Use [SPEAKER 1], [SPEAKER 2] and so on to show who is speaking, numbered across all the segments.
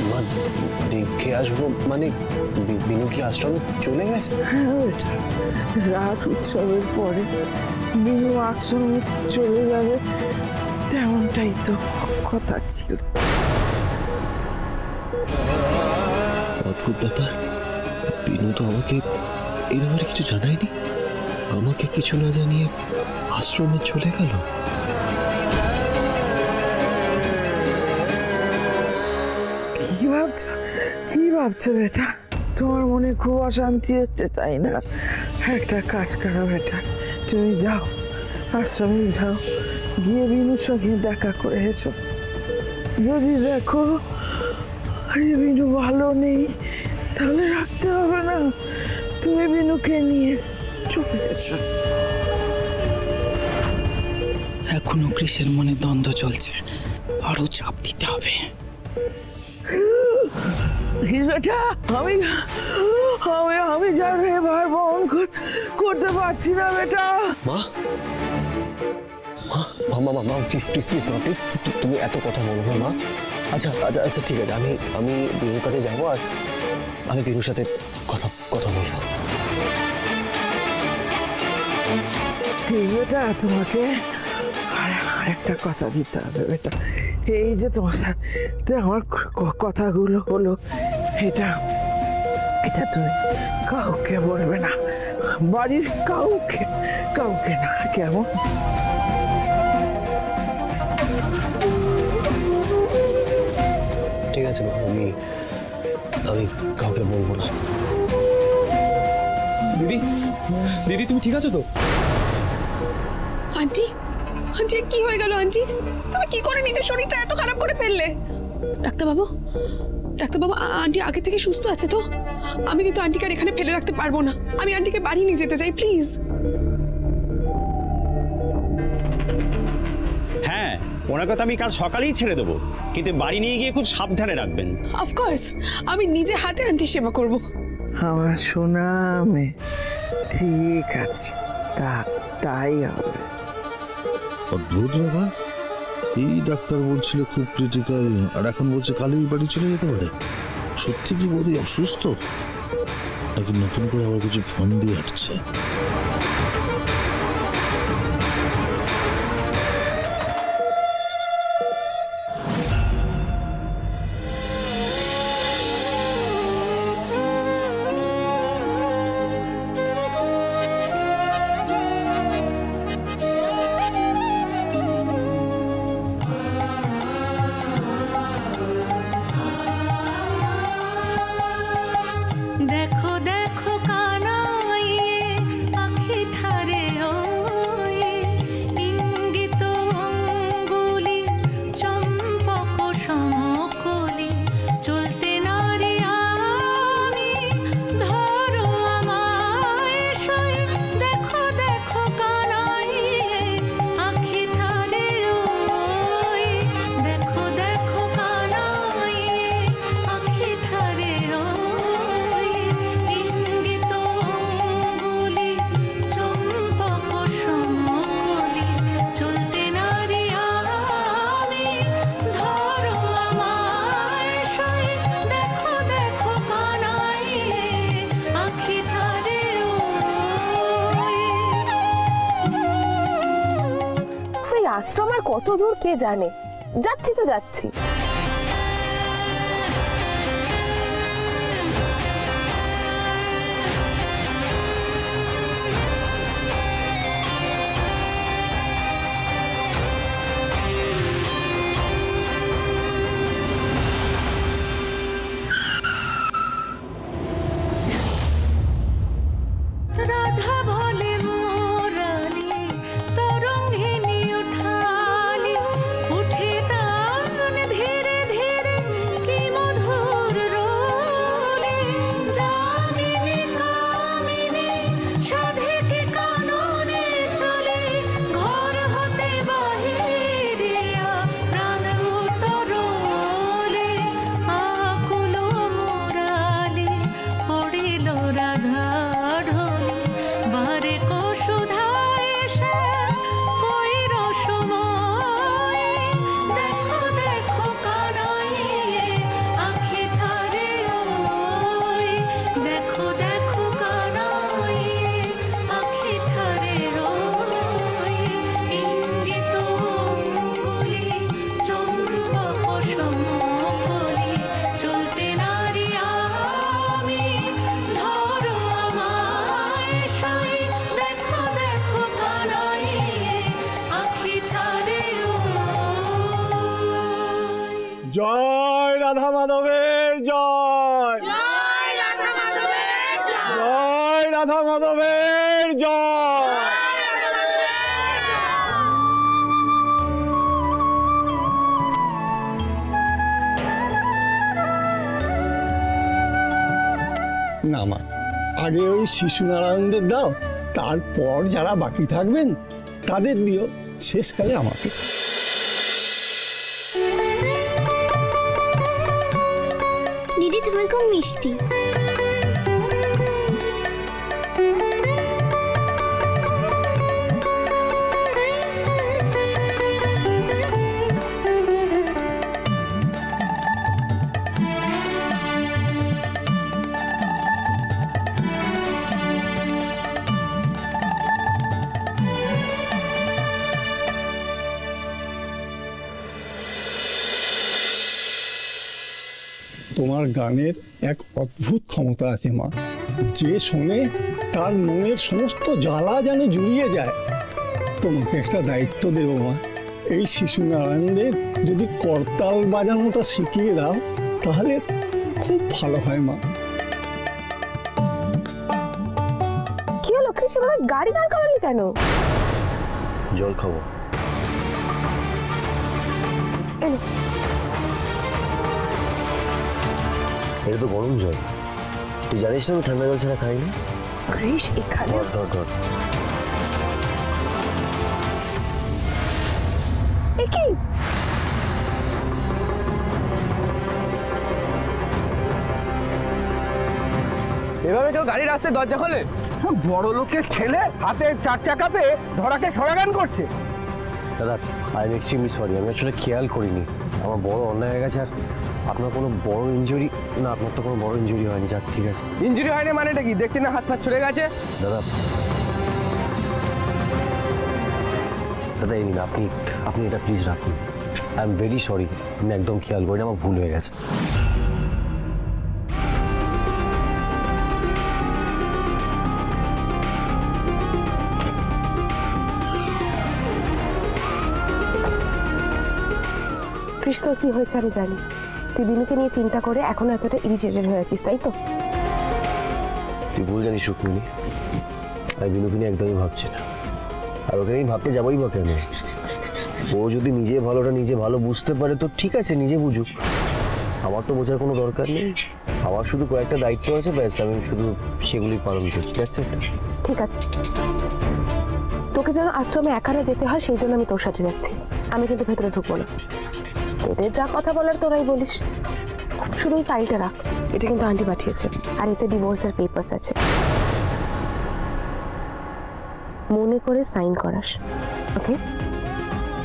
[SPEAKER 1] মা দেখে আসবো মানে বিনু কি আশ্রমে চলে গেছে?
[SPEAKER 2] হ্যাঁ বেটা, রাত উৎসবের পরে বিনু আশ্রমে চলে যাবে তেমনটাই তো কথা ছিল।
[SPEAKER 1] অদ্ভুত ব্যাপার, বিনু তো আমাকে এই ব্যাপারে কিছু জানায়নি, আমাকে কিছু না জানিয়ে আশ্রমে চলে গেল।
[SPEAKER 2] কি ভাবছো বেটা? তোমার মনে খুব অশান্তি হচ্ছে তাই না? একটা কাজ করো বেটা, তুমি যাও আশ্রমে, যাও গিয়ে বিনুর সঙ্গে দেখা করে এসো। যদি দেখো আরে বিনু ভালো নেই তাহলে রাখতে হবে না, তুমি বিনুকে নিয়ে চলে এসো।
[SPEAKER 3] এখনো কৃষের মনে দ্বন্দ্ব চলছে, আরো চাপ দিতে হবে।
[SPEAKER 2] আমি আমি যার এবার বহন করতে পারছি না বেটা।
[SPEAKER 1] মা মা মা মা প্লিজ প্লিজ প্লিজ মা প্লিজ, তুমি এত কথা বলো না মা। আচ্ছা আচ্ছা আচ্ছা ঠিক আছে, আমি বিনুর কাছে যাবো আর আমি বিনুর সাথে কথা বলবো।
[SPEAKER 2] বেটা তোমাকে আরেকটা কথা দিতে হবে বেটা। এই যে তোমার সাথে আমার কথাগুলো হলো, এটা তুমি কাউকে বলবে না, বাড়ির কাউকে না, কেমন?
[SPEAKER 1] ঠিক আছে মা, আমি কাউকে বলবো না।
[SPEAKER 4] দিদি দিদি তুমি ঠিক আছো তো?
[SPEAKER 5] আন্টি আন্টি কি হয়ে গেল? আন্টি তুমি কি করে নিজের শরীরটা এত খারাপ করে ফেললে? ডাক্তারবাবু আন্টি আগে থেকে সুস্থ আছে তো? আমি কিন্তু আন্টিকে আর এখানে ফেলে রাখতে পারবো না, আমি আন্টিকে বাড়ি নিয়ে যেতে চাই প্লিজ।
[SPEAKER 6] হ্যাঁ, ওনাকে তো আমি কাল সকালেই ছেড়ে দেবো, কিন্তু বাড়ি নিয়ে গিয়ে খুব সাবধানে রাখবেন।
[SPEAKER 5] অফকোর্স আমি নিজে হাতে আন্টির সেবা করব।
[SPEAKER 2] আমার সোনা মেয়ে, ঠিক আছে, তাই হবে।
[SPEAKER 7] অদ্ভুত ব্যাপার, এই ডাক্তার বলছিল খুব ক্রিটিক্যাল, আর এখন বলছে কালই বাড়ি চলে যেতে পারে। সত্যি কি বৌদি অসুস্থ নাকি নতুন করে আবার কিছু ফোন দিয়ে আসছে?
[SPEAKER 8] আশ্রম আর কত দূর কে জানে, যাচ্ছি তো যাচ্ছি।
[SPEAKER 9] উঠে তান ধে
[SPEAKER 6] জয় রাধা মাধবের জয়, জয় রাধা মাধবের জয়।
[SPEAKER 9] না মা, আগে ওই শিশু নারায়ণদের দাও, তারপর যারা বাকি থাকবেন তাদের দিও, শেষকালে আমাকে।
[SPEAKER 10] দিদি তুমি খুব মিষ্টি।
[SPEAKER 9] তোমার গানের এক অদ্ভুত ক্ষমতা আছে মা, যে শোনে তার মনের সমস্ত জ্বালা যেন জুড়িয়ে যায়। তোমাকে একটা দায়িত্ব দেবো মা, এই শিশু নারায়ণদের যদি করতাল বাজানোটা শিখিয়ে দাও তাহলে খুব ভালো হয় মা।
[SPEAKER 8] কি হলো কৃষ্ণ, গাড়ি দাঁড় করালি কেন?
[SPEAKER 1] জল খাবো। এটা তো গরম জল, তুই জানিস না আমি ঠান্ডা জল ছাড়া খাই না।
[SPEAKER 8] কৃষ এখানে
[SPEAKER 1] ধর ধর ধর।
[SPEAKER 8] কি
[SPEAKER 4] এভাবে কেউ গাড়ি রাস্তায় দরজা খোলে? বড় লোকের ছেলে হাতে 4 চাকা পেয়ে ধরাকে সরাগান করছে।
[SPEAKER 1] দাদা আই এম এক্সট্রিমলি সরি, আমি আসলে খেয়াল করিনি, আমার বড় অন্যায় হয়ে গেছে। আর আপনার কোনো বড় ইনজুরি না? আপনার তো কোনো বড় ইনজুরি হয়নি, যাক ঠিক আছে।
[SPEAKER 4] ইনজুরি হয়নি মানেটা কি? দেখছেন না হাত ফাত ছুড়ে গেছে।
[SPEAKER 1] দাদা দাদা এই নিন, আপনি এটা প্লিজ রাখুন। আই এম ভেরি সরি, আমি একদম খেয়াল করিনি, আমার ভুল হয়ে গেছে।
[SPEAKER 8] কৃষ্ণ কি হয়েছে আমি জানি, তুই বিনুকে নিয়ে চিন্তা করে এখন এতটা ইরিটেটেড হয়ে আছিস, তাই তো?
[SPEAKER 1] তুই ভুল জানিস রুক্মিণী, আমি বিনুকে নিয়ে একদমই ভাবছি না। আর ওকে নিয়ে ভাবতে যাবোই বা কেন? ও যদি নিজে ভালোটা নিজে ভালো বুঝতে পারে তো ঠিক আছে, নিজে বুঝুক, আমার তো বোঝার কোনো দরকার নেই। আমার শুধু কয়েকটা দায়িত্ব আছে, ব্যাস আমি শুধু সেগুলি পালন করছি।
[SPEAKER 8] ঠিক আছে, তোকে যেন আশ্রমে একা না যেতে হয় সেই জন্য আমি তোর সাথে যাচ্ছি। আমি কিন্তু ভেতরে ঢুকবো না, তোদের যা কথা বলার তোরাই বলিস। শুধু এই ফাইলটা রাখ, এটা কিন্তু আন্টি পাঠিয়েছে, আর এতে ডিভোর্সের পেপারস আছে, মনে করে সাইন করাস, ওকে?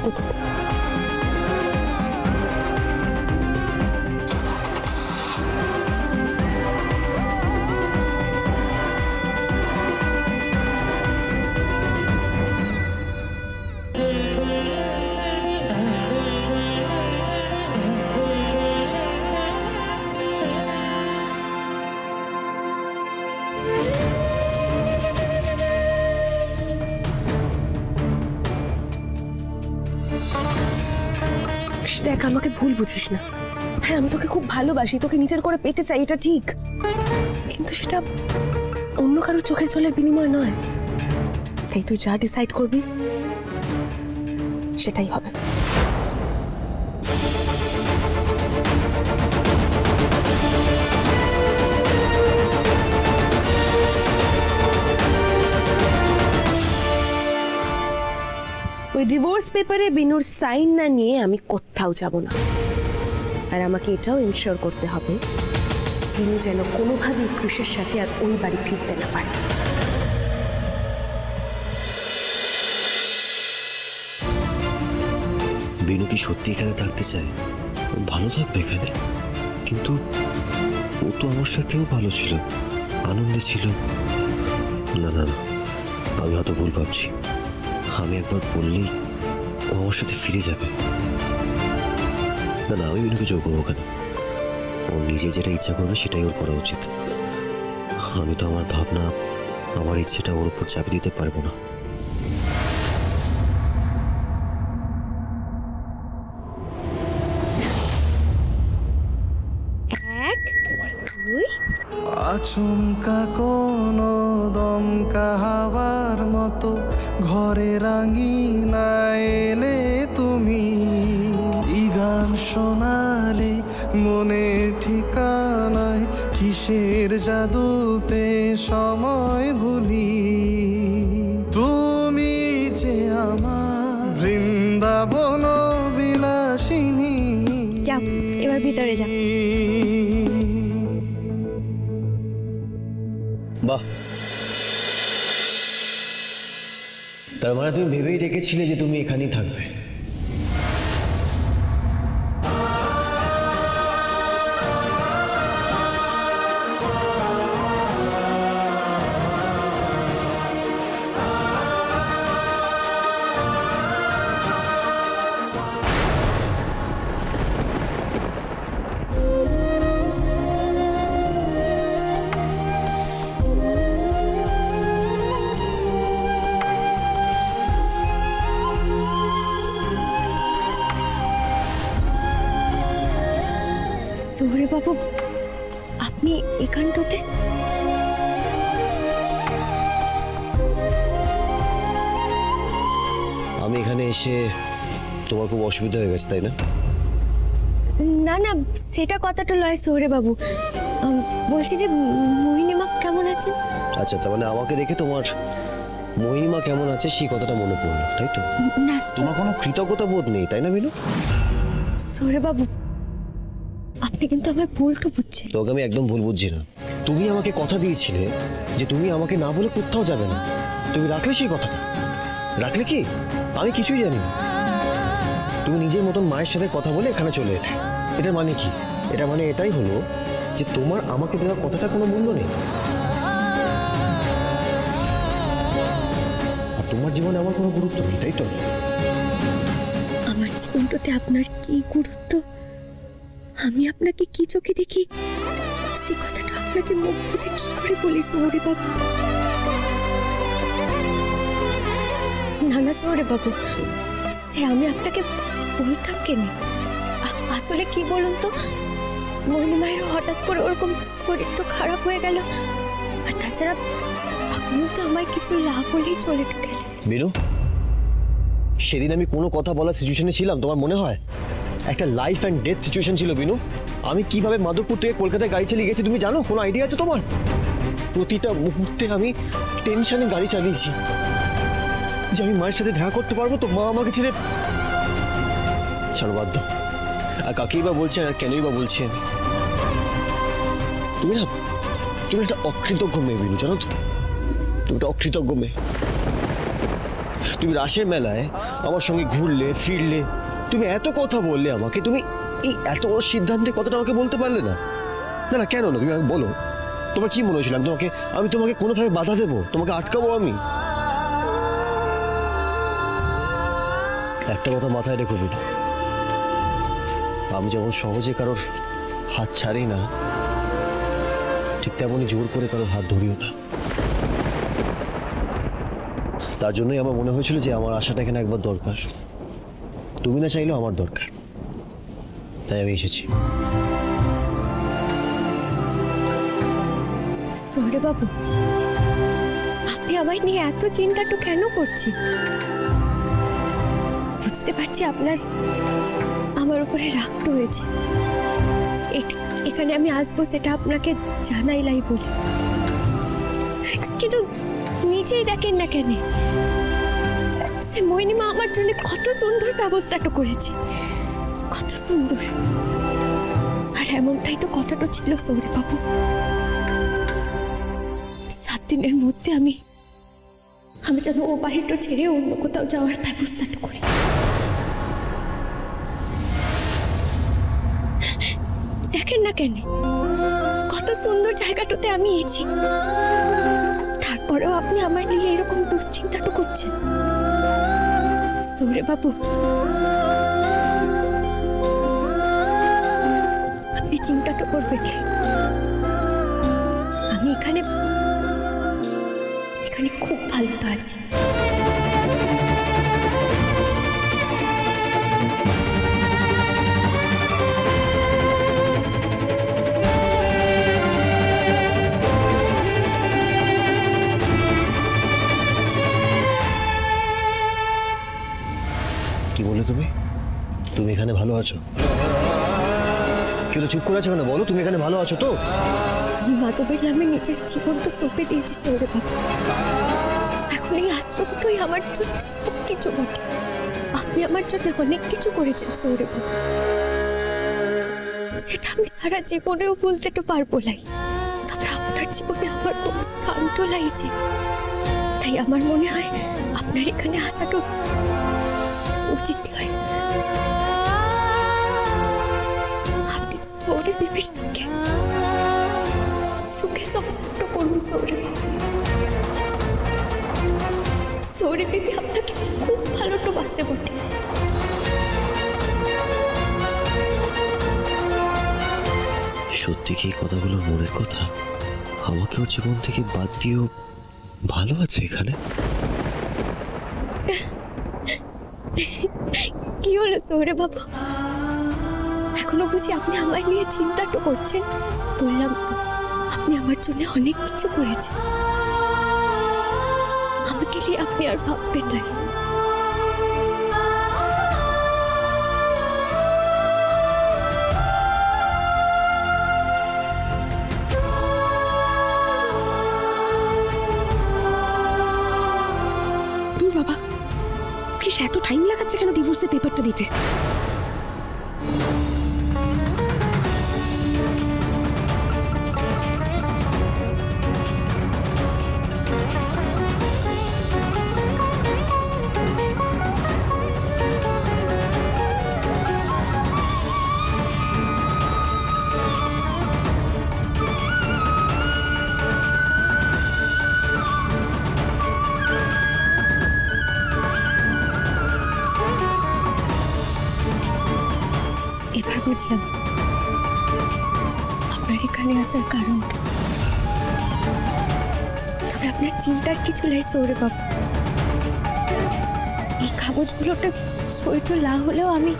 [SPEAKER 8] ঠিক আছে। দেখ, আমাকে ভুল বুঝিস না। হ্যাঁ, আমি তোকে খুব ভালোবাসি, তোকে নিজের করে পেতে চাই, এটা ঠিক, কিন্তু সেটা অন্য কারোর চোখের জলের বিনিময় নয়। তাই তুই যা ডিসাইড করবি সেটাই হবে। ওই ডিভোর্স পেপারে বিনুর সাইন না নিয়ে আমি কোথাও যাব না। আর আমাকে এটাও ইনশিওর করতে হবে বিনু যেন কোনোভাবেই কৃষের সাথে আর ওই বাড়ি ফিরতে না পারে।
[SPEAKER 1] বিনু কি সত্যি এখানে থাকতে চায়? ভালো থাকবে এখানে, কিন্তু ও তো আমার সাথেও ভালো ছিল, আনন্দে ছিল। না না না, আমি হয়তো ভুল ভাবছি। আমি একবার বললেই ও আমার সাথে ফিরে যাবে। না না, আমি বিনুকে জোর করবো কেন? ও নিজে যেটা ইচ্ছা করবে সেটাই ওর করা উচিত। আমি তো আমার ভাবনা, আমার ইচ্ছেটা ওর উপর চাপিয়ে দিতে পারবো না।
[SPEAKER 11] আচমকা কোনো দমকা হাওয়ার মতো ঘরে রাঙিনা এলে তুমি, কি গান শোনালে মনে ঠিকানায়, কিসের জাদুতে সময় ভুলি, তুমি যে আমার বৃন্দাবন বিলাসিনী।
[SPEAKER 10] যাও এবার ভিতরে যাও।
[SPEAKER 1] বাহ, তার মানে তুমি ভেবেই রেখেছিলে যে তুমি এখানেই থাকবে।
[SPEAKER 10] সৌরে বাবু, আপনি এখানটাতে?
[SPEAKER 1] আমি এখানে এসে তোমার খুব অসুবিধা হয়ে গেছে, তাই না?
[SPEAKER 10] না না, সেটা কথাটা লয় সৌরে বাবু। বলছি যে মোহিনীমা কেমন আছে?
[SPEAKER 1] আচ্ছা, তার মানে আমাকে দেখে তোমার মোহিনীমা কেমন আছে সেই কথাটা মনে পড়লো, তাই তো?
[SPEAKER 10] না,
[SPEAKER 1] তোমার কোনো কৃতজ্ঞতা বোধ নেই, তাই না মিনু?
[SPEAKER 10] সৌরে বাবু, আপনি কিন্তু আমায় ভুলটা বুঝছেন।
[SPEAKER 1] তোকে আমি একদম ভুল বুঝছি না। তুমি আমাকে কথা দিয়েছিলে যে তুমি আমাকে না বলে কোথাও যাবে না। তুমি রাখলে সেই কথাটা? রাখলে কি? আমি কিছুই জানি না। তুমি নিজের মতন মায়ের সাথে কথা বলে এখানে চলে এলে। এটার মানে কি? এটা মানে এটাই হলো যে তোমার আমাকে দেওয়া কথাটা কোনো মূল্য নেই, আর তোমার জীবনে আমার কোনো গুরুত্ব নেই, তাই তো?
[SPEAKER 10] আমার জীবনটাতে আপনার কি গুরুত্ব, আমি আপনাকে কি চোখে দেখি, সে কথাটা আপনাকে মুখ ফুটে কি করে বলি সৌরে বাবু? না না সৌরে বাবু, সে আমি আপনাকে বলতাম কেন? আসলে কি বলুন তো, মোহিনী মায়ের হঠাৎ করে ওরকম শরীরটা খারাপ হয়ে গেল, আর তাছাড়া আপনিও তো আমায় কিছু লাভ বলেই চলে গেলেন।
[SPEAKER 1] বিনু, সেদিন আমি কোনো কথা বলার সিচুয়েশনে ছিলাম তোমার মনে হয়? একটা লাইফ অ্যান্ড ডেথ সিচুয়েশন ছিল বিনু। আমি কিভাবে মাধবপুর থেকে কলকাতায় গাড়ি চালিয়ে গেছি তুমি জানো? কোনো আইডিয়া আছে তোমার? প্রতিটা মুহূর্তে আমি টেনশনে গাড়ি চালিয়েছি যে আমি মায়ের সাথে দেখা করতে পারবো তো, মা আমাকে ছেড়ে। চলো বাদ দাও, আর কাকেই বা বলছে আর কেনই বা বলছি আমি। তুমি একটা অকৃতজ্ঞ মেয়ে বিনু, জানো তো? তুমি একটা অকৃতজ্ঞ মেয়ে। তুমি রাসের মেলায় আমার সঙ্গে ঘুরলে ফিরলে, তুমি এত কথা বললে আমাকে, তুমি এই এত বড় সিদ্ধান্তে কথাটা আমাকে বলতে পারলে না? না না, কেন না? তুমি আমাকে বলো, তোমার কি মনে হয়েছিল আমি তোমাকে কোনোভাবে বাধা দেবো, তোমাকে আটকাবো? আমি একটা কথা মাথায় রেখো বিনু, আমি যেমন সহজে কারোর হাত ছাড়ি না, ঠিক তেমনই জোর করে কারোর হাত ধরিও না। তার জন্যই আমার মনে হয়েছিল যে আমার আশাটা এখানে একবার দরকার। তুমি না চাইলেও আমার দরকার, তাই আমি এসেছি।
[SPEAKER 10] সৌরে বাবু, আপনি আমায় নিয়ে এত চিন্তাটা কেন করছেন? বুঝতে পারছি আপনার আমার উপরে রাগ হয়েছে। এখানে আমি আসবো সেটা আপনাকে জানাইলাই বলে, কিন্তু নিজেই দেখেন না কেন, সে মোহিনীমা আমার জন্য কত সুন্দর ব্যবস্থাটা করেছে, কত সুন্দর। আর এমনটাই তো কথাটা ছিল সৌরে বাবু, 7 দিনের মধ্যে আমি যেন ও বাড়িটা ছেড়ে অন্য কোথাও যাওয়ার ব্যবস্থাটা করি। দেখেন না কেন কত সুন্দর জায়গাটাতে আমি এসেছি, তারপরেও আপনি আমায় নিয়ে এরকম দুশ্চিন্তাটা করছেন। সৌরে বাবু, আপনি চিন্তাটা করবেন, আমি এখানে খুব ভালো আছি।
[SPEAKER 1] বলে চুপ করে আছো কেন? বলো তুমি এখানে ভালো আছো তো?
[SPEAKER 10] আমি মাধবের নামে নিজের জীবনটা সঁপে দিয়েছি সৌরে বাবু। এখন এই আশ্রমটাই আমার জন্য সব কিছু বটে। আপনি আমার জন্য অনেক কিছু করেছেন সৌরে বাবু, সেটা আমি সারা জীবনেও বলতে তো পারবো নাই। তবে আপনার জীবনে আমার কোনো স্থান তো লাইছে, তাই আমার মনে হয় আপনার এখানে আসাটা উচিত হয়। আপনি সৌরে বিপির সঙ্গে সুখে সংসারটা করুন সৌরে বাবু। সৌরে বিপি আপনাকে খুব ভালো তো বাসে বটে।
[SPEAKER 1] সত্যি কি এই কথাগুলো মনের কথা? আমাকে ওর জীবন থেকে বাদ দিয়েও ভালো আছে এখানে?
[SPEAKER 10] কি হলো সৌরে বাবু, এখনো বুঝি আপনি আমায় নিয়ে চিন্তা তো করছেন? বললাম তো আপনি আমার জন্য অনেক কিছু করেছেন, আমাকে নিয়ে আপনি আর ভাববেন না।
[SPEAKER 5] দূর বাবা, কৃষ এত টাইম লাগাচ্ছে কেন ডিভোর্সের পেপারটা দিতে?
[SPEAKER 10] এবার বুঝলাম আপনার এখানে আসার কারণটা। তবে আপনার চিন্তার কিছু নাই সৌরে বাবু, এই কাগজগুলোটা সইটো লা হলেও আমি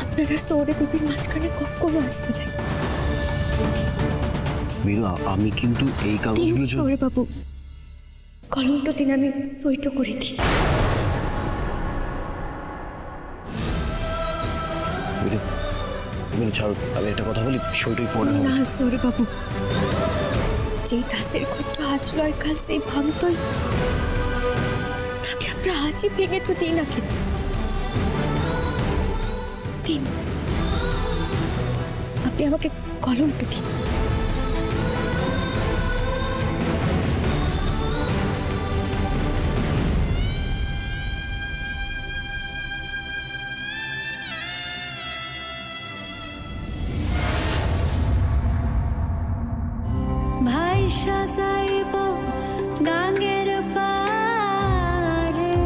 [SPEAKER 10] আপনার আর সৌরে বিপির মাঝখানে কখনো আসবো না।
[SPEAKER 1] মিনু, আমি কিন্তু এই কাগজগুলো
[SPEAKER 10] সৌরে বাবু, কলমটা দিন আমি সইটো করে দিই।
[SPEAKER 1] ছাড়ো, আমি একটা কথা বলি, সইটাই পড়ে হবে
[SPEAKER 10] না সৌরে বাবু, যেই দাসের ঘরটা আজ লয় কাল সেই ভাঙতই, তাকে আমরা আজই ভেঙে তো দিই না কেন? দিন, আপনি আমাকে কলমটা দিন।
[SPEAKER 12] সাজাইব গাঙ্গের পারে,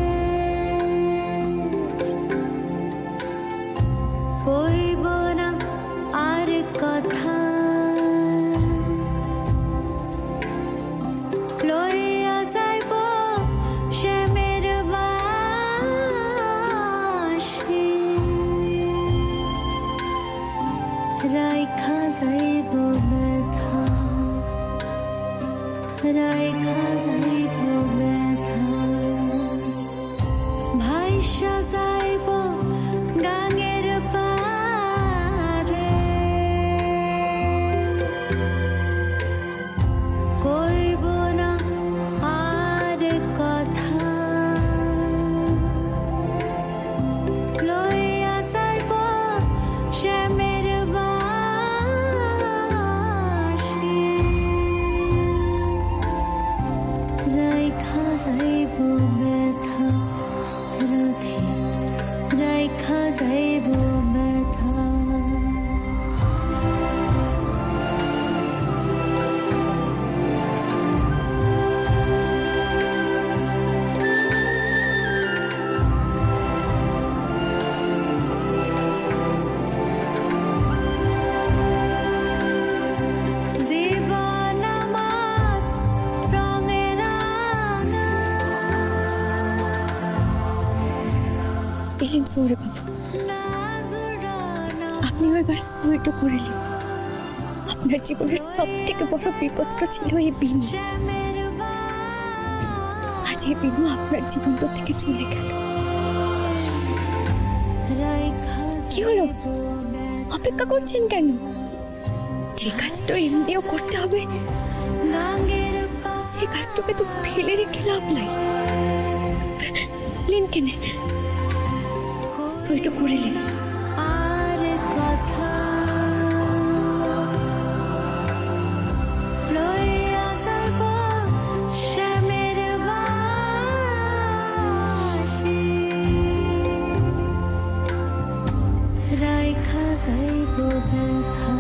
[SPEAKER 12] কইব না আর কথা, লইয়া যাইব শ্যামের বাঁশি, রাইখা যাইব ব্যথা, রাইখা যাইব ব্যথা, ভাইসা যাইব গাঙ্গের পারে, কইব না আর কথা, লইয়া যাইব শ্যামের বাঁশি, রাইখা যাইব ব্যথা, রাধে রাইখা যাইব ব্যথা।
[SPEAKER 10] এলেন সৌরে বাবু, আপনিও এবার সইটা করলেন। আপনার জীবনের সব থেকে বড় বিপদটা ছিল এই বিনু। আজ এই বিনু আপনার জীবনটা থেকে চলে গেল। কি হলো? অপেক্ষা করছেন কেন? যে কাজটা এমনিও করতে হবে সে কাজটাকে তো ফেলে রেখে লাভ নাই। লিন কেনে সইটা করে লিন।
[SPEAKER 12] আর কথা লইয়া যাইব শ্যামের বাঁশি, রাইখা যাইব ব্যথা